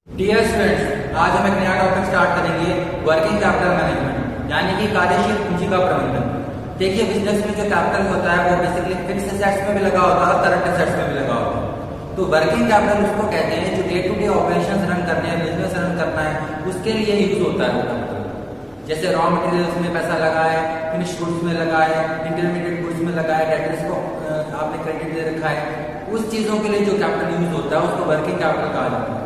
Dear students, आज हम एक नया टॉपिक स्टार्ट करेंगे, वर्किंग कैपिटल मैनेजमेंट, यानी कि कार्यशील पूंजी का प्रबंधन। देखिए, बिजनेस में जो कैपिटल होता है वो बेसिकली फिक्स एसेट्स में भी लगा होता है, करंट एसेट्स में भी लगा होता है। तो वर्किंग कैपिटल उसको कहते हैं जो day to day operations run करने हैं, बिजनेस रन करना है, उसके लिए यूज होता है वो कैपिटल। जैसे रॉ मटेरियल्स में पैसा लगा है, फिनिश गुड्स में लगा है, इंटरमीडिएट गुड्स में लगा है, डेटर्स को आपने क्रेडिट दे रखा है, उस चीजों के लिए जो कैपिटल यूज होता है उसको वर्किंग कैपिटल कहा जाता है।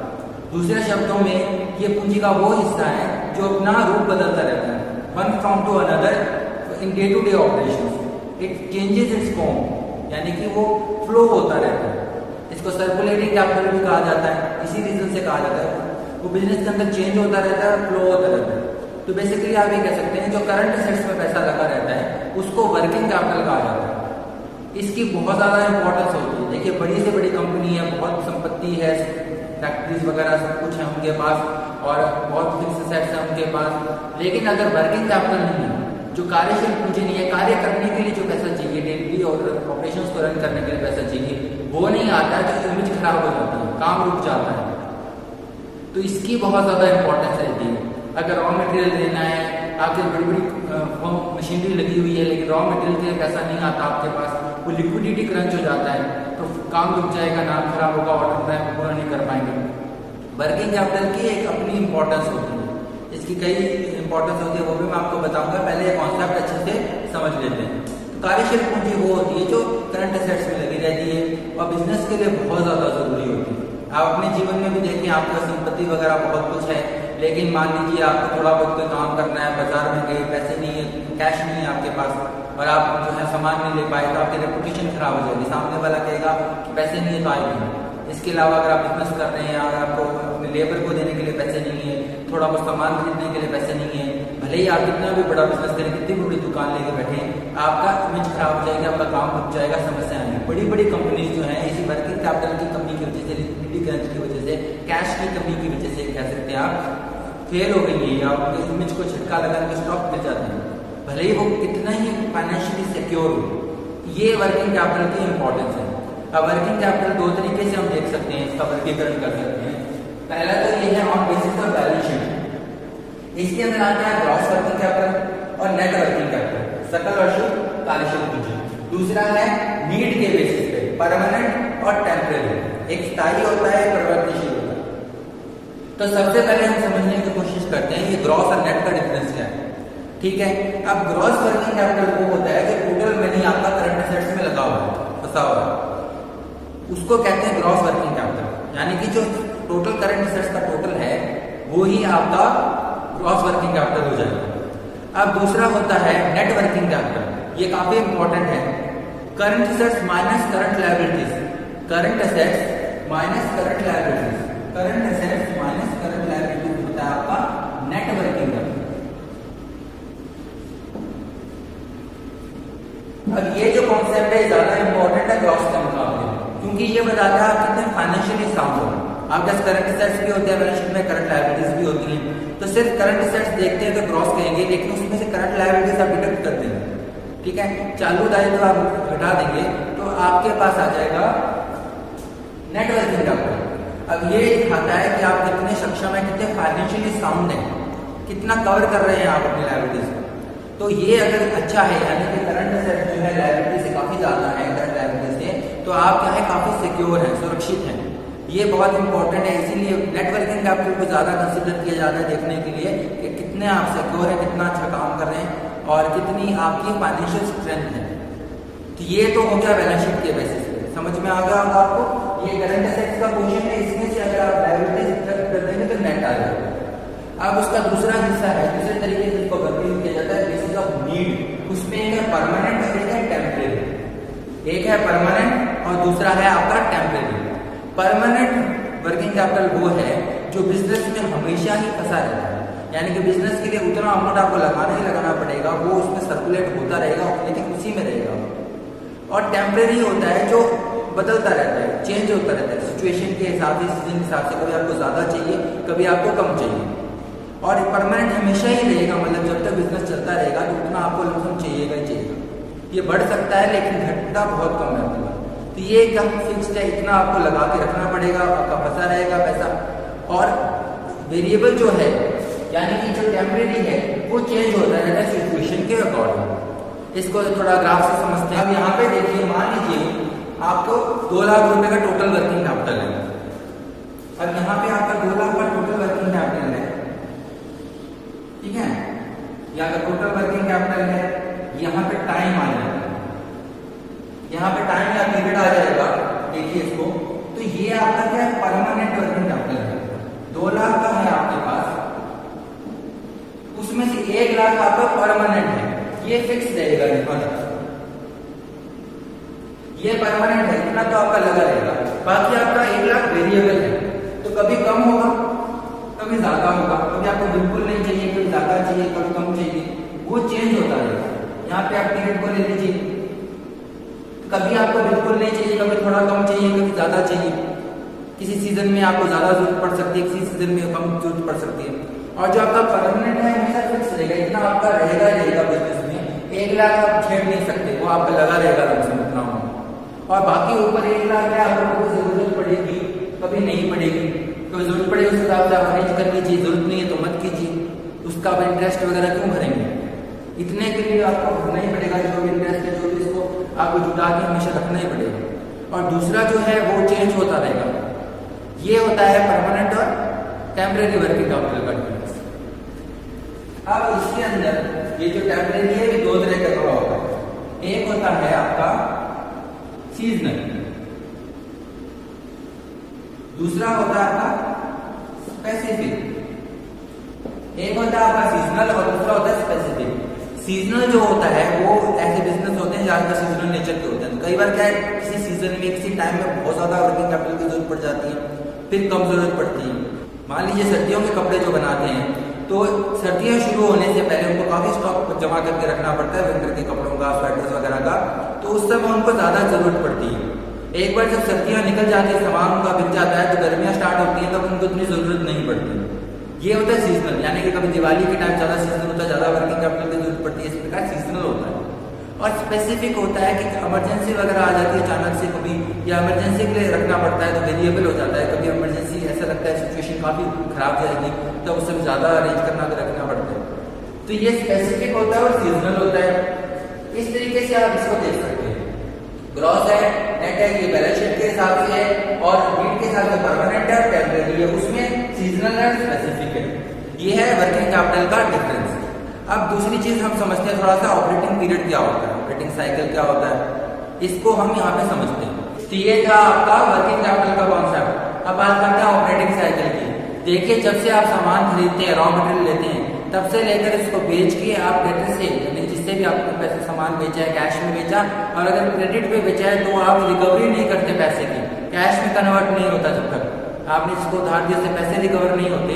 दूसरे शब्दों में ये पूंजी का वो हिस्सा है जो अपना रूप बदलता रहता है, one from to another in day to day operations. It changes its form, यानी कि वो फ्लो होता रहता है। इसको सर्कुलेटिंग कैपिटल भी कहा जाता है, इसी रीजन से कहा जाता है। वो बिजनेस के अंदर चेंज होता रहता है, फ्लो होता रहता है। तो बेसिकली आप ये कह सकते हैं जो करंट एसेट्स में पैसा लगा रहता है उसको वर्किंग कैपिटल कहा जाता है। इसकी बहुत ज्यादा इंपॉर्टेंस होती है। देखिए, बड़ी से बड़ी कंपनी है, बहुत संपत्ति है, फैक्ट्रीज वगैरह सब कुछ है उनके पास और बहुत फिक्स एसेट्स है उनके पास, लेकिन अगर वर्किंग कैपिटल नहीं है, जो कार्यशील पूंजी नहीं है, कार्य करने के लिए जो पैसा चाहिए, डेली और ऑपरेशंस को रन करने के लिए पैसा चाहिए, वो नहीं आता है तो इमेज खराब हो जाती है, काम रुक जाता है। तो इसकी बहुत ज्यादा इंपॉर्टेंस रहती है। अगर रॉ मटेरियल लेना है, आपके बड़ी बड़ी मशीनरी लगी हुई है लेकिन रॉ मटेरियल के लिए पैसा नहीं आता आपके पास, वो लिक्विडिटी क्रंच हो जाता है, तो काम रुक जाएगा, नाम खराब होगा, ऑर्डर टाइम पूरा नहीं कर पाएंगे। वर्किंग कैपिटल की एक अपनी इंपॉर्टेंस होती है, इसकी कई इंपॉर्टेंस होती है, वो भी मैं आपको बताऊंगा। पहले ये कॉन्सेप्ट अच्छे से समझ लेते हैं। तो कार्यशील पूंजी वो होती है जो करंट एसेट्स में लगी रहती है और बिजनेस के लिए बहुत ज्यादा जरूरी होती है। आप अपने जीवन में भी देखिए, आपका संपत्ति वगैरह बहुत कुछ है, लेकिन मान लीजिए आपको थोड़ा बहुत कोई काम करना है, बाजार में गए, पैसे नहीं है, कैश नहीं है आपके पास और आप जो है सामान नहीं ले पाए, तो आपकी रेपुटेशन खराब हो जाएगी। सामने वाला कहेगा कि पैसे नहीं है तो आए नहीं। इसके अलावा अगर आप बिजनेस कर रहे हैं, अगर आपको अपने लेबर को देने के लिए पैसे नहीं है, थोड़ा बहुत सामान खरीदने के लिए पैसे नहीं है, भले ही आप कितना भी बड़ा बिजनेस करें, कितनी बड़ी दुकान लेके बैठे, आपका इमेज खराब हो जाएगी, आपका काम रुक जाएगा, समस्या आएगी। बड़ी बड़ी कंपनीज जो है इसी वर्किंग कैपिटल की कमी की वजह से, लिक्विडिटी क्रंच की वजह से, कैश की कमी की वजह से कह सकते हैं आप फेल हो गई है या उनके इमेज को झटका लगा के स्टॉप मिल जाते हैं, भले ही वो कितना ही फाइनेंशियली सिक्योर हो। ये वर्किंग कैपिटल की इंपॉर्टेंस है। अब वर्किंग कैपिटल दो तरीके से हम देख सकते हैं, इसका वर्गीकरण कर सकते हैं। पहला तो ये है on basis of balance sheet. इसके अंदर आता है ग्रॉस वर्किंग कैपिटल और नेट वर्किंग कैपिटल, सकल और शुद्ध कार्यशील पूंजी। दूसरा है नीड के बेसिस पे, परमानेंट और टेम्परेरी। एक स्थायी होता है, एक परिवर्तनशील होता है। तो सबसे पहले हम समझने की कोशिश करते हैं ये ग्रॉस और नेट का डिफरेंस क्या है। ठीक है, अब ग्रॉस वर्किंग कैपिटल वो होता है कि टोटल मनी आपका करंट एसेट्स में लगा हुआ है, फंसा हुआ है, उसको कहते हैं ग्रॉस वर्किंग कैपिटल। यानी कि जो टोटल करंट एसेट्स का टोटल है वो ही आपका ग्रॉस वर्किंग कैपिटल हो जाएगा। अब दूसरा होता है नेट वर्किंग कैपिटल। ये काफी इंपॉर्टेंट है। Current assets minus current liabilities, current assets minus current liabilities, current assets minus current liabilities होता है आपका नेट वर्किंग कैपिटल। अब ये जो कॉन्सेप्ट है ज्यादा इंपॉर्टेंट है ग्रॉस के मुकाबले, क्योंकि ये बताता है आप कितने फाइनेंशियली साउंड हो। आपके पास करंट एसेट्स भी होते हैं, बैलेंस शीट में करंट लायबिलिटीज भी होती हैं। तो सिर्फ करंट एसेट्स देखते हैं तो ग्रॉस कहेंगे, लेकिन उसमें से करंट लायबिलिटीज आप डिडक्ट करते हैं। ठीक है, चालू दायित्व आप घटा देंगे तो आपके पास आ जाएगा नेट वर्किंग कैपिटल। अब ये दिखाता है कि आप कितने सक्षम है, कितने फाइनेंशियली साउंड है, कितना कवर कर रहे हैं आप अपनी लायबिलिटीज को। तो ये अगर अच्छा है, यानी कि करंट एसेट जो है लायबिलिटी से काफी ज्यादा है करंट लायबिलिटी से, तो आप क्या है काफी सिक्योर है, सुरक्षित है। ये बहुत इंपॉर्टेंट है। इसीलिए नेट वर्किंग कैपिटल को ज्यादा कंसिडर किया जाता है देखने के लिए कि कितने आप सिक्योर है, कितना अच्छा काम कर रहे हैं और कितनी आपकी फाइनेंशियल स्ट्रेंथ है। तो ये तो हो गया बैलेंस शीट के बेसिस पे, समझ में आ गया होगा आपको। ये करंट एसेट्स का पोर्शन है, इसमें से अगर आप लायबिलिटीज डिडक्ट कर देंगे तो नेट आ जाएगा। अब उसका दूसरा हिस्सा है, दूसरे तरीके से इसको वर्किंग किया जाता है बेसिस ऑफ नीड। उसमें एक है परमानेंट और एक है टेम्परेरी। एक है परमानेंट और दूसरा है आपका टेम्परेरी। परमानेंट वर्किंग कैपिटल वो है जो बिजनेस में हमेशा ही फंसा रहता है, यानी कि बिजनेस के लिए उतना अमाउंट आपको लगाना ही लगाना पड़ेगा, वो उसमें सर्कुलेट होता रहेगा लेकिन उसी में रहेगा। और टेम्परेरी होता है जो बदलता रहता है, चेंज होता रहता है सिचुएशन के हिसाब से, सीजन के हिसाब से, कभी आपको ज्यादा चाहिए, कभी आपको कम चाहिए। और परमानेंट हमेशा ही रहेगा, मतलब जब तक बिजनेस चलता रहेगा तो उतना आपको लमसम चाहिएगा ही चाहिएगा। ये बढ़ सकता है लेकिन घटता बहुत कम है। तो ये एकदम फिक्स्ड है, इतना आपको लगा के रखना पड़ेगा, आपका फंसा रहेगा पैसा। और वेरिएबल जो है यानी कि जो टेम्परेरी है वो चेंज होता रहता है सिचुएशन के अकॉर्डिंग। इसको थोड़ा ग्राफ से समझते हैं। अब यहाँ पे देखिए, मान लीजिए आपको 2 लाख रुपए का टोटल वर्किंग कैपिटल है। अब यहाँ पे आपका 2 लाख का टोटल वर्किंग कैपिटल है, ठीक है। यहाँ का टोटल वर्किंग कैपिटल है, यहाँ पे टाइम आ जाएगा, यहाँ पे टाइम या पीरियड आ जाएगा। देखिए इसको, तो ये आपका क्या है, परमानेंट वर्किंग कैपिटल है। 2 लाख का है आपके पास, उसमें से 1 लाख आपका परमानेंट है, ये फिक्स रहेगा डिपॉजिट, ये परमानेंट है, इतना तो आपका लगा रहेगा। बाकी आपका 1 लाख वेरिएबल है, तो कभी कम होगा कभी ज्यादा होगा, कभी आपको बिल्कुल नहीं चाहिए, कभी ज्यादा चाहिए, कभी कम चाहिए, वो चेंज होता रहेगा। यहाँ पे आप पीरियड को ले लीजिए, कभी आपको बिल्कुल नहीं चाहिए, कभी थोड़ा कम चाहिए, कभी ज्यादा चाहिए। किसी सीजन में आपको ज्यादा जरूरत पड़ सकती है, किसी सीजन में कम जरूरत पड़ सकती है। और जो आपका परमानेंट है हमेशा फिक्स रहेगा, इतना आपका रहेगा बिजनेस में। 1 लाख आप छेड़ नहीं सकते, वो आपका लगा रहेगा लमसम उतना हो। और बाकी ऊपर 1 लाख है, आपको जरूरत पड़ेगी कभी नहीं पड़ेगी, कभी जरूरत पड़ेगी उस हिसाब से आप अरेंज कर लीजिए, जरूरत नहीं है तो मत कीजिए। उसका आप इंटरेस्ट वगैरह क्यों भरेंगे, इतने के लिए आपको भरना ही पड़ेगा। जो भी इंटरेस्ट है, जो भी इसको आपको जुटा के हमेशा रखना ही पड़ेगा। और दूसरा जो है वो चेंज होता रहेगा, ये होता है परमानेंट और टेम्परेरी वर्किंग कैपिटल का डिफरेंस। अब इसके अंदर ये जो टेम्परेरी है, ये 2 तरह का थोड़ा होता है। एक होता है आपका सीजनल, दूसरा होता है आपका स्पेसिफिक। एक होता है आपका सीजनल और दूसरा होता है स्पेसिफिक। सीजनल जो होता है वो ऐसे बिजनेस होते हैं ज्यादातर सीजनल नेचर के होते हैं। तो कई बार क्या है, किसी सीजन में किसी टाइम में बहुत ज्यादा वर्किंग कैपिटल की जरूरत पड़ जाती है, फिर कम जरूरत पड़ती है। मान लीजिए सर्दियों के कपड़े जो बनाते हैं, तो सर्दियां शुरू होने से पहले उनको काफी स्टॉक जमा करके रखना पड़ता है, विंटर के कपड़ों का, स्वेटर्स वगैरह का। तो उस समय उनको ज्यादा जरूरत पड़ती है। एक बार जब सर्दियां निकल जाती है, सामान उनका बिक जाता है, तो गर्मियां स्टार्ट होती हैं, तब उनको इतनी जरूरत नहीं पड़ती। ये होता है सीजनल, यानी कि कभी दिवाली के टाइम ज्यादा सीजन होता है, ज्यादा वर्किंग कैपिटल की जरूरत पड़ती है, इस प्रकार सीजनल होता है। और स्पेसिफिक होता है कि इमरजेंसी वगैरह आ जाती है अचानक से कभी, या इमरजेंसी के लिए रखना पड़ता है, तो वेरिएबल हो जाता है। कभी इमरजेंसी ऐसा लगता है सिचुएशन काफी खराब जाएगी, तो उससे भी ज्यादा अरेंज करना भी रखना पड़ता है। तो ये स्पेसिफिक होता है और सीजनल होता है। इस तरीके से आप इसको देख सकते हैं। ग्रॉस है, नेट है, ये बैलेंस शीट के हिसाब से है, और नीट के हिसाब से परमानेंट है, टेम्परेरी है, उसमें सीजनल है, स्पेसिफिक है। ये है वर्किंग कैपिटल का डिफरेंस। अब दूसरी चीज हम समझते हैं थोड़ा सा, ऑपरेटिंग पीरियड क्या होता है, ऑपरेटिंग साइकिल क्या होता है, इसको हम यहाँ पे समझते हैं। तो ये था आपका वर्किंग कैपिटल का कॉन्सेप्ट। अब बात करते हैं ऑपरेटिंग साइकिल की। देखिए, जब से आप सामान खरीदते हैं, रॉ मटेरियल लेते हैं, तब से लेकर इसको बेच के आप डेटर से, यानी जिससे भी आपको पैसे सामान बेचा है, कैश में बेचा, और अगर क्रेडिट पे बेचा है तो आप रिकवरी नहीं करते पैसे की, कैश में कन्वर्ट नहीं होता। जब तक आपने इसको उधार दिए से पैसे रिकवर नहीं होते,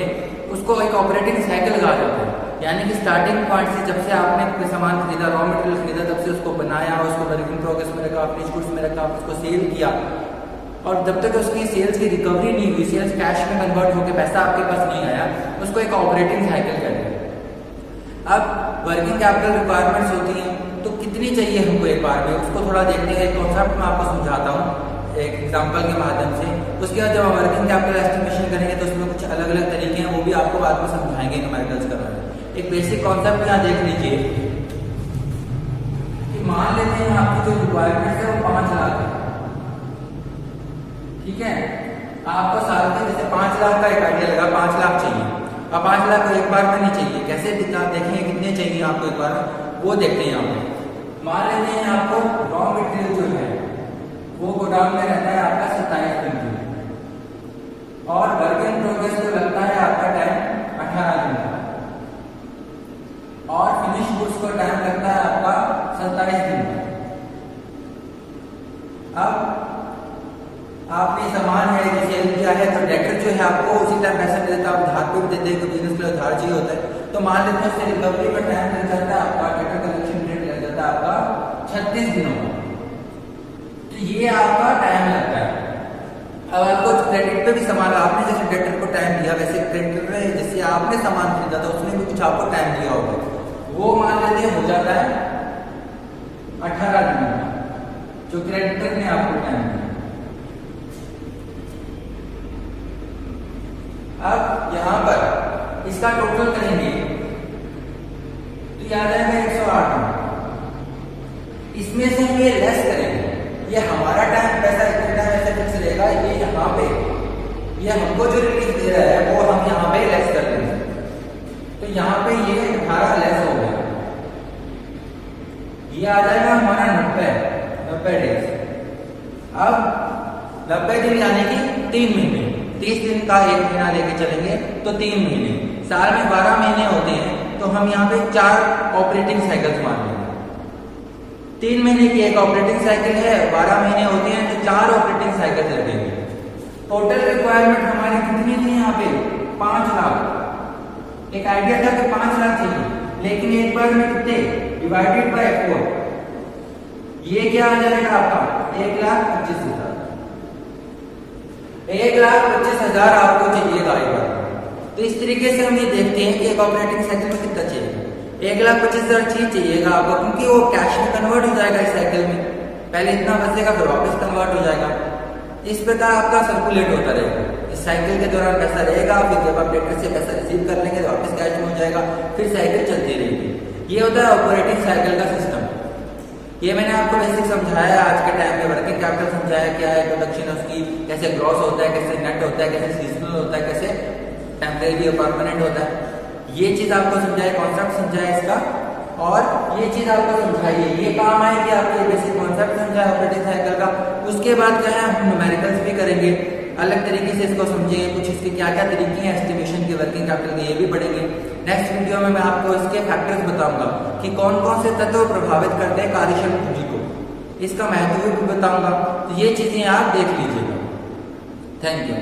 उसको एक ऑपरेटिंग साइकिल कहा जाता है। यानी कि स्टार्टिंग पॉइंट से, जब से आपने कोई सामान खरीदा, रॉ मटेरियल खरीदा, तब से उसको बनाया, उसको वर्क इन प्रोग्रेस में रखा, अपने गुड्स में रखा, उसको सेल किया, और जब तक उसकी सेल्स की रिकवरी नहीं हुई, सेल्स कैश में कन्वर्ट होकर पैसा आपके पास नहीं आया, उसको एक ऑपरेटिंग साइकिल कहते हैं। अब वर्किंग कैपिटल रिक्वायरमेंट्स होती हैं, तो कितनी चाहिए हमको एक बार में, उसको थोड़ा देखते हैं। कॉन्सेप्ट मैं आपको समझाता हूँ एक एग्जांपल के माध्यम से। उसके बाद जब हम वर्किंग कैपिटल एस्टिमेशन करेंगे तो उसमें कुछ अलग अलग तरीके हैं, वो भी आपको बाद में समझाएंगे न्यूमेरिकल्स का। एक बेसिक कॉन्सेप्ट यहाँ देख लीजिए कि मान लेते हैं आपकी जो रिक्वायरमेंट है वो 5 लाख है, ठीक है। आपको साल के जैसे 5 लाख का एक आइडिया लगा, 5 लाख चाहिए। अब 5 लाख को एक बार में नहीं चाहिए, कैसे देखेंगे कितने चाहिए आपको एक बार में, वो देखते हैं यहाँ पे। मान लेते हैं आपको रॉ मटेरियल जो है वो गोदाम में रहता है आपका 27 दिन की, और वर्क इन प्रोग्रेस जो लगता है आपका टाइम 18 दिन का, और फिनिश गुड्स को टाइम लगता है आपका 27 दिन का। अब आपने सामान है जो सेल किया है, तो डेटर जो है आपको उसी टाइम पैसा दे देता है, आप उधार पे भी देते हैं, तो बिजनेस के लिए उधार चाहिए होता है। तो मान लेते हैं उससे रिकवरी में टाइम लग जाता है आपका, डेटर कलेक्शन पीरियड लग जाता है आपका 36 दिनों का। तो ये आपका टाइम लगता है। अब आपको क्रेडिट पे भी सामान, आपने जैसे डेटर को टाइम दिया, वैसे क्रेडिटर ने जैसे आपने सामान खरीदा था उसने भी कुछ आपको टाइम दिया होगा, वो मान लेते हैं हो जाता है 18 दिन का, जो क्रेडिटर ने आपको टाइम दिया। अब यहाँ पर इसका टोटल करेंगे तो याद आएगा 108। इसमें से हम ये लेस करेंगे, ये हमारा टाइम पैसा इतना टाइम ऐसा फिक्स रहेगा, ये यहाँ पे ये हमको जो रिलीफ दे रहा है वो हम यहाँ पे लेस कर देंगे। तो यहाँ पे ये 18 लेस हो गया, ये आ जाएगा हमारा 90 डेज। अब 90 दिन यानी कि 3 महीने, 30 दिन का 1 महीना लेके चलेंगे तो 3 महीने। साल में 12 महीने होते हैं तो हम यहाँ पे 4 ऑपरेटिंग साइकिल्स मान लेंगे। 3 महीने की एक ऑपरेटिंग साइकिल है, 12 महीने होते हैं तो 4 ऑपरेटिंग साइकिल लगेंगे। टोटल रिक्वायरमेंट हमारी कितनी थी यहाँ पे 5 लाख। एक आइडिया था कि 5 लाख चाहिए, लेकिन एक बार में कितने डिवाइडेड बाय 4, ये क्या आ जाएगा आपका 1,25,000। 1,25,000 आपको चाहिएगा एक बार। तो इस तरीके से हम ये देखते हैं कि एक ऑपरेटिंग साइकिल में कितना चाहिए। 1,25,000 चाहिएगा आपको, क्योंकि वो कैश में कन्वर्ट हो जाएगा इस साइकिल में। पहले इतना बचेगा फिर वापस कन्वर्ट हो जाएगा। इस प्रकार आपका सर्कुलेट होता रहेगा। इस साइकिल के दौरान पैसा रहेगा, फिर जब आप डेटर से पैसा रिसीव कर लेंगे तो वापस कैश में हो जाएगा, फिर साइकिल चलती रहेगी। ये होता है ऑपरेटिंग साइकिल का सिस्टम। ये मैंने आपको बेसिक समझाया आज के टाइम में, वर्किंग कैपिटल समझाया क्या है, प्रोडक्शन उसकी कैसे ग्रॉस होता है, कैसे नेट होता है, कैसे सीजनल होता है, कैसे टेम्परेरी और परमानेंट होता है। ये चीज आपको समझाया, कॉन्सेप्ट समझाया इसका, और ये चीज आपको समझाइए, ये काम आएगी आपके बेसिक कॉन्सेप्ट समझाया ऑपरेटिंग साइकिल का। उसके बाद क्या है हम न्यूमेरिकल्स भी करेंगे, अलग तरीके से इसको समझेंगे, कुछ इसके क्या क्या तरीके हैं एस्टिमेशन के वर्किंग कैपिटल के, ये भी पढ़ेंगे। नेक्स्ट वीडियो में मैं आपको इसके फैक्टर्स बताऊंगा कि कौन कौन से तत्व प्रभावित करते हैं कार्यशील पूंजी को, इसका महत्व भी बताऊंगा। तो ये चीजें आप देख लीजिएगा। Thank you.